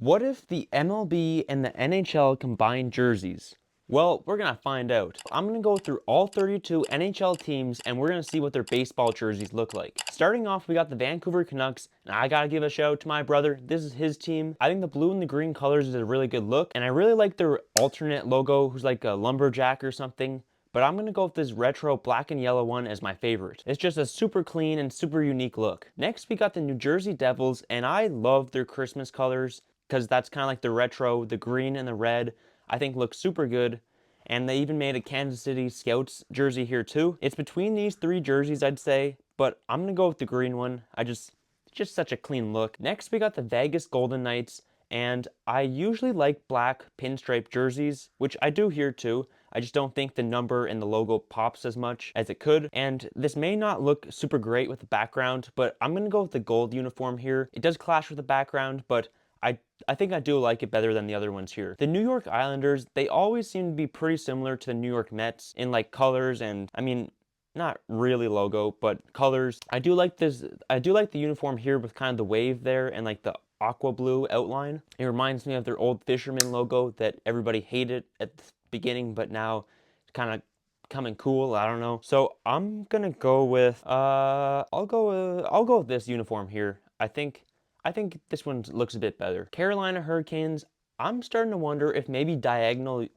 What if the MLB and the NHL combine jerseys? Well, we're going to find out. I'm going to go through all 32 NHL teams and we're going to see what their baseball jerseys look like. Starting off, we got the Vancouver Canucks, and I got to give a shout out to my brother. This is his team. I think the blue and the green colors is a really good look, and I really like their alternate logo, who's like a lumberjack or something. But I'm going to go with this retro black and yellow one as my favorite. It's just a super clean and super unique look. Next, we got the New Jersey Devils, and I love their Christmas colors because that's kind of like the retro, the green and the red, I think looks super good. And they even made a Kansas City Scouts jersey here too. It's between these three jerseys, I'd say, but I'm gonna go with the green one. It's just such a clean look. Next, we got the Vegas Golden Knights, and I usually like black pinstripe jerseys, which I do here too. I just don't think the number and the logo pops as much as it could. And this may not look super great with the background, but I'm gonna go with the gold uniform here. It does clash with the background, but I think I do like it better than the other ones here. The New York Islanders, they always seem to be pretty similar to the New York Mets in like colors and, I mean, not really logo, but colors. I do like the uniform here with kind of the wave there and like the aqua blue outline. It reminds me of their old fisherman logo that everybody hated at the beginning, but now it's kind of coming cool. I don't know. So I'm gonna go with I'll go with this uniform here. I think this one looks a bit better. Carolina Hurricanes, I'm starting to wonder if maybe diagonal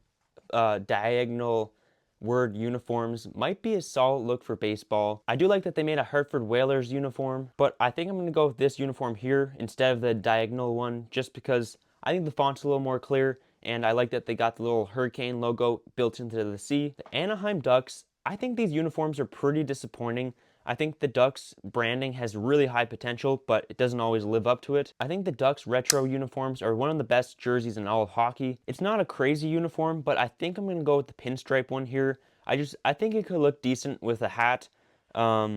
word uniforms might be a solid look for baseball. I do like that they made a Hartford Whalers uniform, but I think I'm going to go with this uniform here instead of the diagonal one, just because I think the font's a little more clear, and I like that they got the little hurricane logo built into the sea. The Anaheim Ducks, I think these uniforms are pretty disappointing. I think the Ducks branding has really high potential, but it doesn't always live up to it. I think the Ducks retro uniforms are one of the best jerseys in all of hockey. It's not a crazy uniform, but I think I'm going to go with the pinstripe one here. I think it could look decent with a hat. I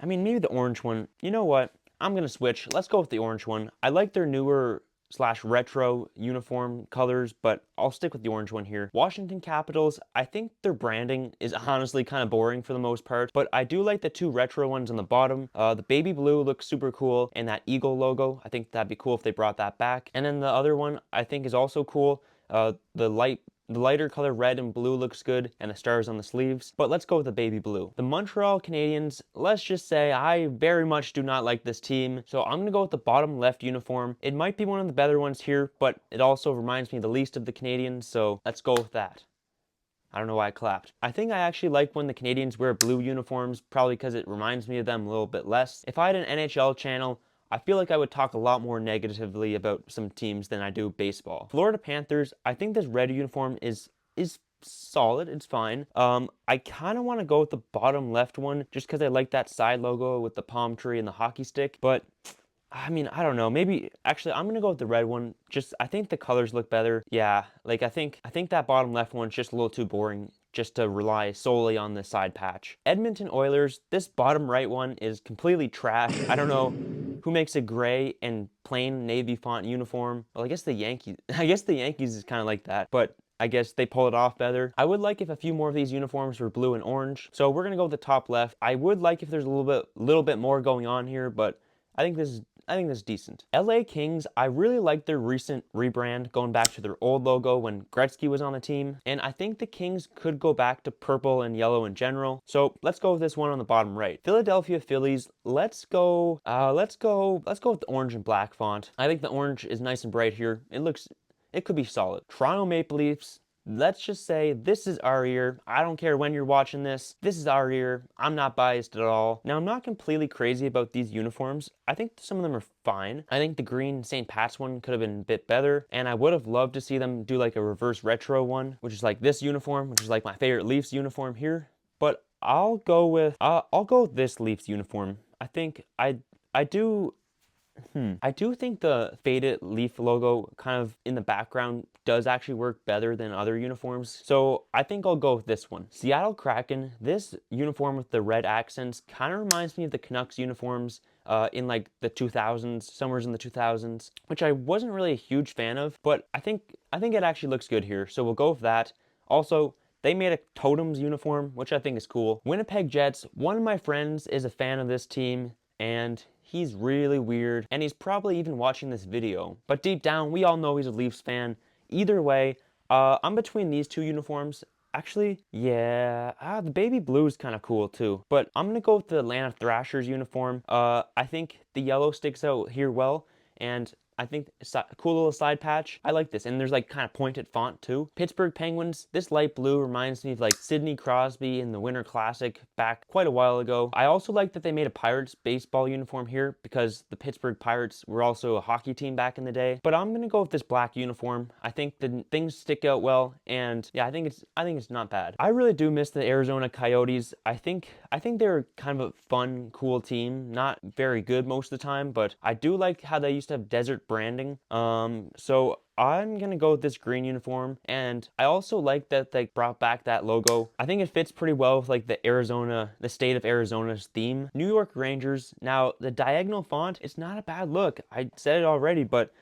mean, maybe the orange one. You know what? I'm going to switch. Let's go with the orange one. I like their newer slash retro uniform colors, but I'll stick with the orange one here. Washington Capitals, I think their branding is honestly kind of boring for the most part, but I do like the two retro ones on the bottom. The baby blue looks super cool, and that eagle logo, I think that'd be cool if they brought that back. And then the other one I think is also cool. The lighter color red and blue looks good, and the stars on the sleeves, but let's go with the baby blue. The Montreal Canadiens, let's just say I very much do not like this team, so I'm going to go with the bottom left uniform. It might be one of the better ones here, but it also reminds me the least of the Canadiens, so let's go with that. I don't know why I clapped. I think I actually like when the Canadians wear blue uniforms, probably because it reminds me of them a little bit less. If I had an NHL channel, I feel like I would talk a lot more negatively about some teams than I do baseball. Florida Panthers, I think this red uniform is solid, it's fine. I kind of want to go with the bottom left one just because I like that side logo with the palm tree and the hockey stick, but I mean, I don't know. Maybe actually I'm gonna go with the red one. Just I think the colors look better. Yeah, like I think that bottom left one's just a little too boring just to rely solely on the side patch. Edmonton Oilers, this bottom right one is completely trash. I don't know who makes a gray and plain navy font uniform. Well, I guess the Yankees. I guess the Yankees is kind of like that, but I guess they pull it off better. I would like if a few more of these uniforms were blue and orange. So we're gonna go with the top left. I would like if there's a little bit more going on here, but I think this is decent. LA Kings, I really like their recent rebrand, going back to their old logo when Gretzky was on the team. And I think the Kings could go back to purple and yellow in general. So let's go with this one on the bottom right. Philadelphia Phillies, let's go with the orange and black font. I think the orange is nice and bright here. It could be solid. Toronto Maple Leafs, let's just say this is our year. I don't care when you're watching this. This is our year. I'm not biased at all. Now, I'm not completely crazy about these uniforms. I think some of them are fine. I think the green St. Pat's one could have been a bit better, and I would have loved to see them do like a reverse retro one, which is like this uniform, which is like my favorite Leafs uniform here. But I'll go with this Leafs uniform. I do think the faded leaf logo kind of in the background does actually work better than other uniforms. So I think I'll go with this one. Seattle Kraken, this uniform with the red accents kind of reminds me of the Canucks uniforms in like the 2000s, somewhere in the 2000s, which I wasn't really a huge fan of, but I think it actually looks good here. So we'll go with that. Also, they made a Totems uniform, which I think is cool. Winnipeg Jets, one of my friends is a fan of this team, and he's really weird, and he's probably even watching this video. But deep down, we all know he's a Leafs fan. Either way, I'm between these two uniforms. Actually, yeah, the baby blue is kind of cool too. But I'm gonna go with the Atlanta Thrashers uniform. I think the yellow sticks out here well, and I think it's a cool little side patch. I like this, and there's like kind of pointed font too. Pittsburgh Penguins, this light blue reminds me of like Sidney Crosby in the Winter Classic back quite a while ago. I also like that they made a Pirates baseball uniform here because the Pittsburgh Pirates were also a hockey team back in the day. But I'm gonna go with this black uniform. I think the things stick out well, and yeah, I think it's not bad. I really do miss the Arizona Coyotes. I think they're kind of a fun, cool team. Not very good most of the time, but I do like how they used to have desert branding. So I'm gonna go with this green uniform, and I also like that they brought back that logo. I think it fits pretty well with like the state of Arizona's theme. New York Rangers. Now the diagonal font, it's not a bad look. I said it already, but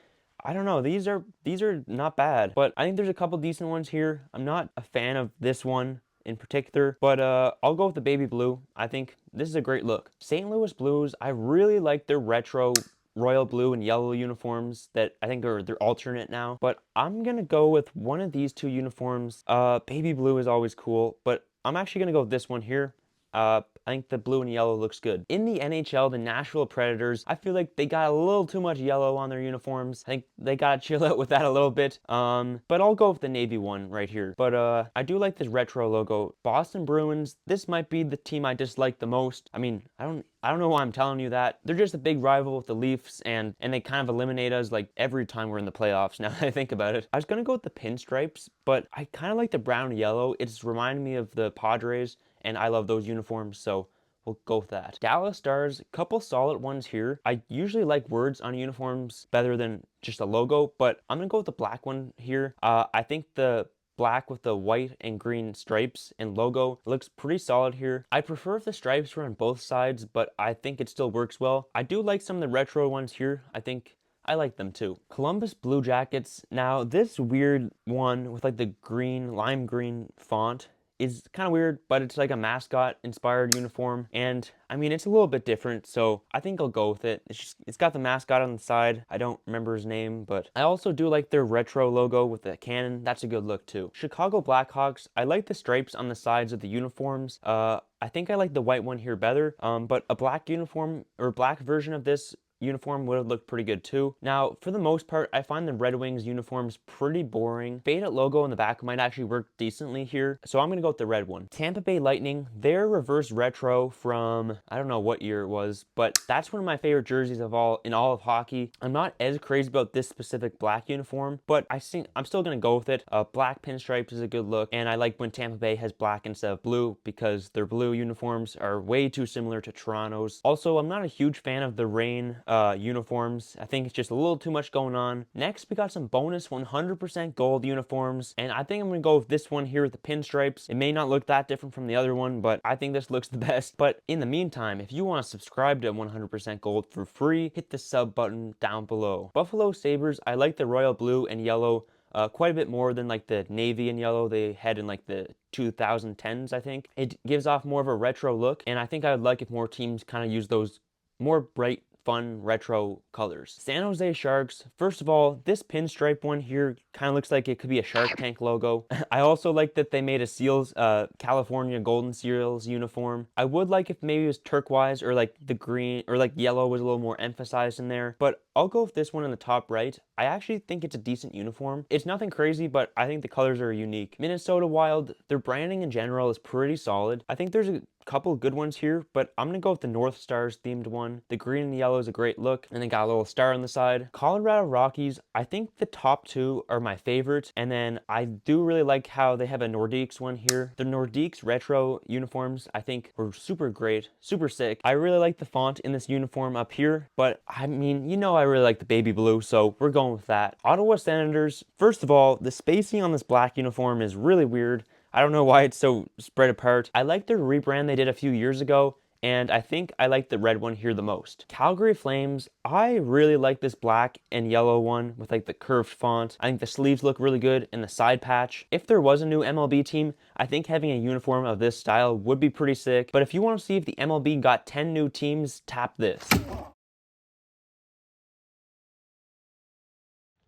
I don't know. These are not bad, but I think there's a couple decent ones here. I'm not a fan of this one in particular, but I'll go with the baby blue. I think this is a great look. St. Louis Blues, I really like their retro royal blue and yellow uniforms that I think are their alternate now, but I'm gonna go with one of these two uniforms. Baby blue is always cool, but I'm actually gonna go with this one here. I think the blue and yellow looks good. In the NHL, the Nashville Predators, I feel like they got a little too much yellow on their uniforms. I think they gotta chill out with that a little bit. But I'll go with the navy one right here. But I do like this retro logo. Boston Bruins, this might be the team I dislike the most. I mean, I don't know why I'm telling you that. They're just a big rival with the Leafs, and they kind of eliminate us like every time we're in the playoffs, now that I think about it. I was gonna go with the pinstripes, but I kind of like the brown and yellow. It's reminding me of the Padres, and I love those uniforms, so we'll go with that. Dallas Stars, a couple solid ones here. I usually like words on uniforms better than just a logo, but I'm gonna go with the black one here. I think the black with the white and green stripes and logo looks pretty solid here. I prefer if the stripes were on both sides, but I think it still works well. I do like some of the retro ones here. I think I like them too. Columbus Blue Jackets. Now this weird one with like the green, lime green font is kind of weird, but it's like a mascot inspired uniform, and I mean it's a little bit different, so I think I'll go with it. It's got the mascot on the side. I don't remember his name, but I also do like their retro logo with the cannon. That's a good look too. Chicago Blackhawks, I like the stripes on the sides of the uniforms. I think I like the white one here better, but a black uniform or black version of this uniform would have looked pretty good too. Now, for the most part, I find the Red Wings uniforms pretty boring. Faded logo in the back might actually work decently here, so I'm gonna go with the red one. Tampa Bay Lightning, their reverse retro from, I don't know what year it was, but that's one of my favorite jerseys in all of hockey. I'm not as crazy about this specific black uniform, but I'm still gonna go with it. Black pinstripes is a good look, and I like when Tampa Bay has black instead of blue because their blue uniforms are way too similar to Toronto's. Also, I'm not a huge fan of the Reign uniforms. I think it's just a little too much going on. Next, we got some bonus 100% gold uniforms, and I think I'm gonna go with this one here with the pinstripes. It may not look that different from the other one, but I think this looks the best. But in the meantime, if you want to subscribe to 100% gold for free, hit the sub button down below. Buffalo Sabres, I like the royal blue and yellow quite a bit more than like the navy and yellow they had in like the 2010s, I think. It gives off more of a retro look, and I think I would like if more teams kind of use those more bright, fun retro colors. San Jose Sharks, first of all, this pinstripe one here kind of looks like it could be a Shark Tank logo. I also like that they made a Seals, California Golden Seals uniform. I would like if maybe it was turquoise or like the green or like yellow was a little more emphasized in there, but I'll go with this one in the top right. I actually think it's a decent uniform. It's nothing crazy, but I think the colors are unique. Minnesota Wild, their branding in general is pretty solid. I think there's a couple good ones here, but I'm gonna go with the North Stars themed one. The green and yellow is a great look, and they got a little star on the side. Colorado Rockies, I think the top two are my favorites, and then I do really like how they have a Nordiques one here. The Nordiques retro uniforms I think were super great, super sick. I really like the font in this uniform up here, but I mean, you know I really like the baby blue, so we're going with that. Ottawa Senators, first of all, the spacing on this black uniform is really weird. I don't know why it's so spread apart. I like their rebrand they did a few years ago, and I think I like the red one here the most. Calgary Flames, I really like this black and yellow one with like the curved font. I think the sleeves look really good and the side patch. If there was a new MLB team, I think having a uniform of this style would be pretty sick. But if you want to see if the MLB got 10 new teams, tap this.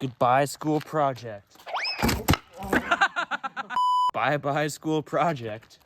Goodbye, school project. Bye-bye, school project.